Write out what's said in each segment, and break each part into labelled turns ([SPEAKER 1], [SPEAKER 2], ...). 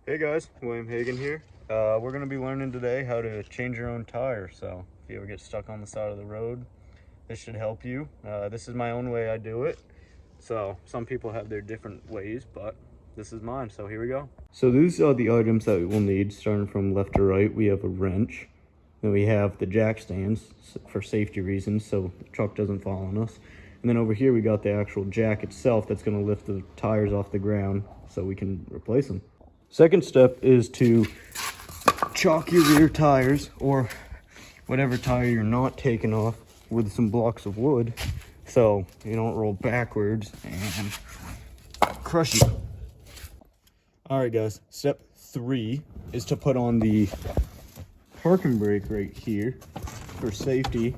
[SPEAKER 1] Hey guys, William Hagan here. We're going to be learning today how to change your own tire. So if you ever get stuck on the side of the road, this should help you. This is my own way I do it. So some people have their different ways, but this is mine. So here we go. So these are the items that we will need, starting from left to right. We have a wrench. Then we have the jack stands for safety reasons, so the truck doesn't fall on us. And then over here we got the actual jack itself that's going to lift the tires off the ground so we can replace them. Second step is to chalk your rear tires, or whatever tire you're not taking off, with some blocks of wood so you don't roll backwards and crush you. All right guys, step 3 is to put on the parking brake right here for safety,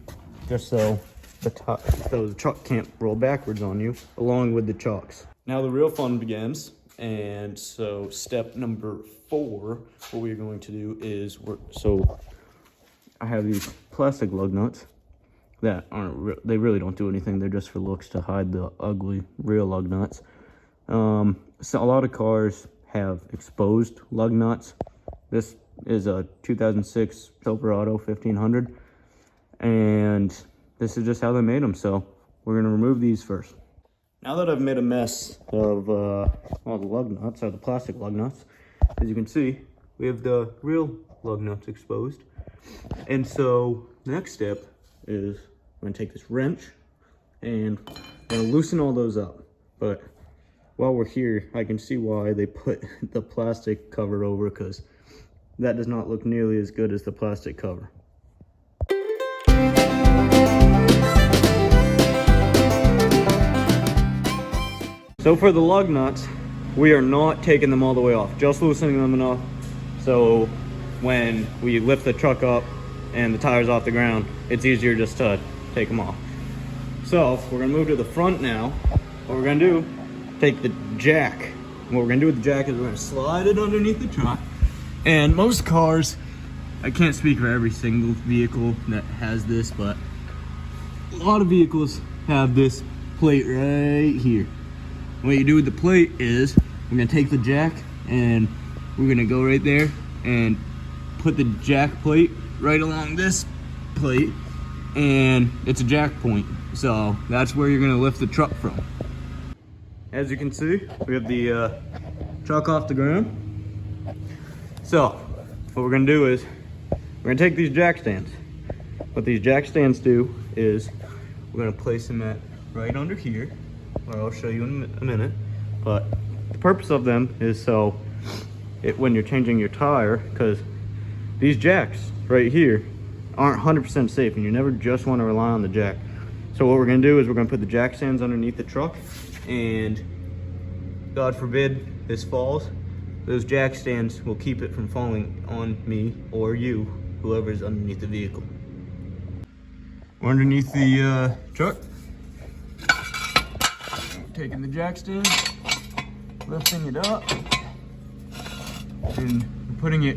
[SPEAKER 1] just so the truck can't roll backwards on you, along with the chocks. Now the real fun begins. And so step number 4, what we're going to do is, so I have these plastic lug nuts that they really don't do anything. They're just for looks to hide the ugly real lug nuts. So a lot of cars have exposed lug nuts. This is a 2006 Silverado 1500, and this is just how they made them. So we're going to remove these first. Now that I've made a mess of all the lug nuts, or the plastic lug nuts, as you can see, we have the real lug nuts exposed. And so the next step is I'm going to take this wrench and I'm going to loosen all those up. But while we're here, I can see why they put the plastic cover over, because that does not look nearly as good as the plastic cover. So for the lug nuts, we are not taking them all the way off, just loosening them enough so when we lift the truck up and the tires off the ground, it's easier just to take them off. So we're gonna move to the front now. What we're gonna do, take the jack. And what we're gonna do with the jack is we're gonna slide it underneath the truck. And most cars, I can't speak for every single vehicle that has this, but a lot of vehicles have this plate right here. What you do with the plate is we're gonna take the jack and we're gonna go right there and put the jack plate right along this plate, and it's a jack point. So that's where you're gonna lift the truck from. As you can see, we have the truck off the ground. So what we're gonna do is we're gonna take these jack stands. What these jack stands do is we're gonna place them at right under here, or I'll show you in a minute. But the purpose of them is so when you're changing your tire, because these jacks right here aren't 100% safe, and you never just want to rely on the jack. So what we're going to do is we're going to put the jack stands underneath the truck, and God forbid this falls, those jack stands will keep it from falling on me or you, whoever's underneath the vehicle. We're underneath the truck. Taking the jack stand, lifting it up, and putting it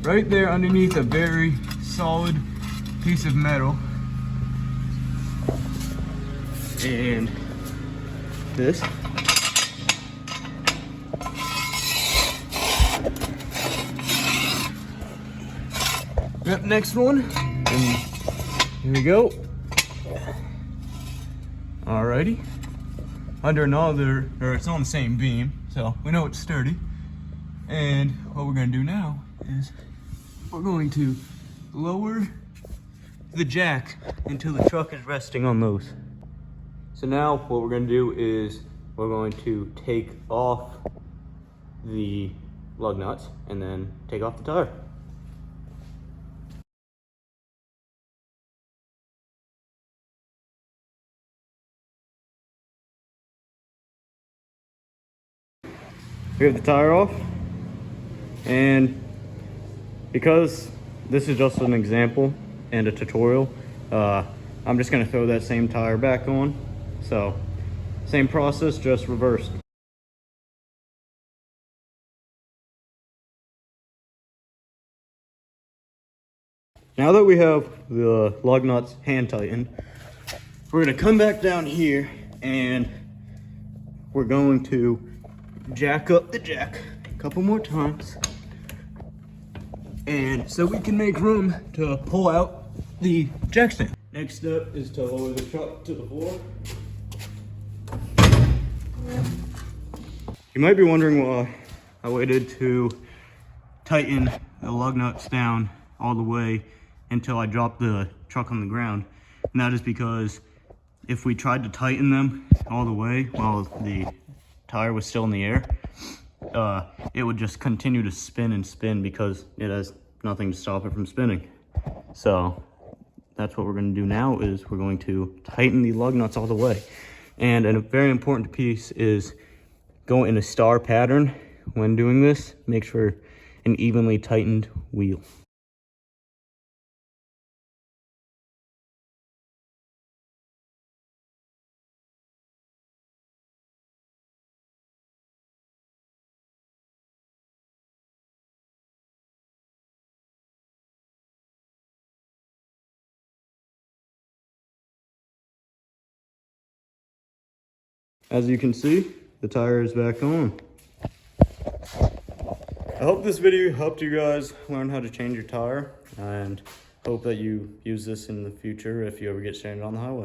[SPEAKER 1] right there underneath a very solid piece of metal. And this. Yep, next one. And here we go. Alrighty. Under another, or it's on the same beam, so we know it's sturdy. And what we're gonna do now is we're going to lower the jack until the truck is resting on those. So now what we're gonna do is we're going to take off the lug nuts and then take off the tire. We have the tire off, and because this is just an example and a tutorial, I'm just going to throw that same tire back on. So same process, just reversed. Now that we have the lug nuts hand tightened, we're going to come back down here and we're going to jack up the jack a couple more times. And so we can make room to pull out the jack stand. Next step is to lower the truck to the floor. You might be wondering why I waited to tighten the lug nuts down all the way until I dropped the truck on the ground. And that is because if we tried to tighten them all the way while the tire was still in the air, it would just continue to spin and spin because it has nothing to stop it from spinning. So that's what we're going to do now, is we're going to tighten the lug nuts all the way. And a very important piece is go in a star pattern when doing this. Make sure an evenly tightened wheel. As you can see, the tire is back on. I hope this video helped you guys learn how to change your tire, and hope that you use this in the future if you ever get stranded on the highway.